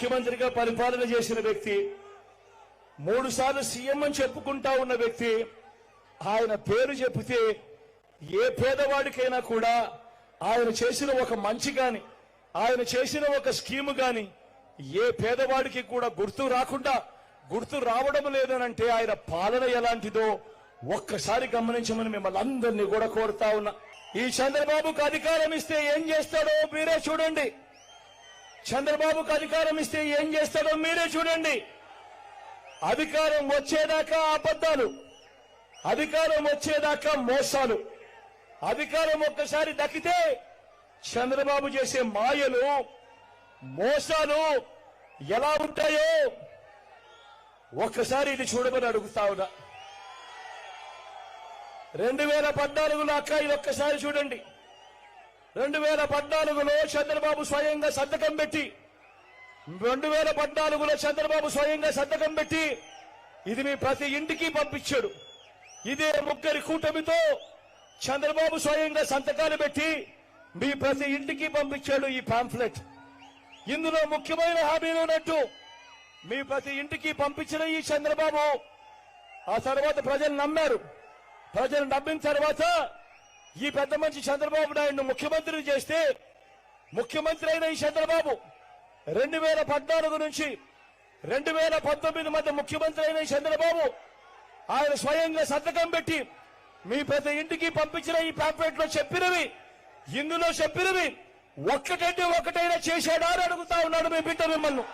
ముఖ్యమంత్రిగా పరిపాలన చేసిన వ్యక్తి, 3 సార్లు సీఎం అని చెప్పుకుంటా ఉన్న వ్యక్తి, ఆయన పేరు చెబితే ఏ పేదవాడికైనా కూడా ఆయన చేసిన ఒక మంచి గాని, ఆయన చేసిన ఒక స్కీము గాని ఏ పేదవాడికి కూడా గుర్తు రావడం లేదనంటే ఆయన పాలన ఎలాంటిదో ఒక్కసారి గమనించమని మిమ్మల్ని అందరినీ కూడా కోరుతా ఉన్నా. ఈ చంద్రబాబుకు అధికారం ఇస్తే ఏం చేస్తాడో మీరే చూడండి. చంద్రబాబుకు అధికారం ఇస్తే ఏం చేస్తాడో మీరే చూడండి. అధికారం వచ్చేదాకా అబద్ధాలు, అధికారం వచ్చేదాకా మోసాలు. అధికారం ఒక్కసారి దక్కితే చంద్రబాబు చేసే మాయలు, మోసాలు ఎలా ఉంటాయో ఒక్కసారి ఇది చూడమని అడుగుతా ఉన్నా. 2014లో అక్క ఇది ఒక్కసారి చూడండి. 2014లో చంద్రబాబు స్వయంగా సంతకం పెట్టి 2014లో చంద్రబాబు స్వయంగా సంతకం పెట్టి ఇది మీ ప్రతి ఇంటికి పంపించాడు. ఇదే ముగ్గురి కూటమితో చంద్రబాబు స్వయంగా సంతకాలు పెట్టి మీ ప్రతి ఇంటికి పంపించాడు ఈ పాంఫ్లెట్. ఇందులో ముఖ్యమైన హామీలు ఉన్నట్టు మీ ప్రతి ఇంటికి పంపించిన ఈ చంద్రబాబు ఆ తర్వాత ప్రజలు నమ్మారు. ప్రజలు నమ్మిన తర్వాత ఈ పెద్ద మనిషి చంద్రబాబు నాయుడు ముఖ్యమంత్రిని చేస్తే, ముఖ్యమంత్రి అయిన ఈ చంద్రబాబు 2014 నుంచి 2019 మధ్య ముఖ్యమంత్రి అయిన ఈ చంద్రబాబు ఆయన స్వయంగా సంతకం పెట్టి మీ ప్రతి ఇంటికి పంపించిన ఈ పాంప్లెట్ లో చెప్పినవి, ఇందులో చెప్పినవి ఒక్కటైనా చేశాడా అని అడుగుతా ఉన్నాడు మీ బిడ్డ మిమ్మల్ని.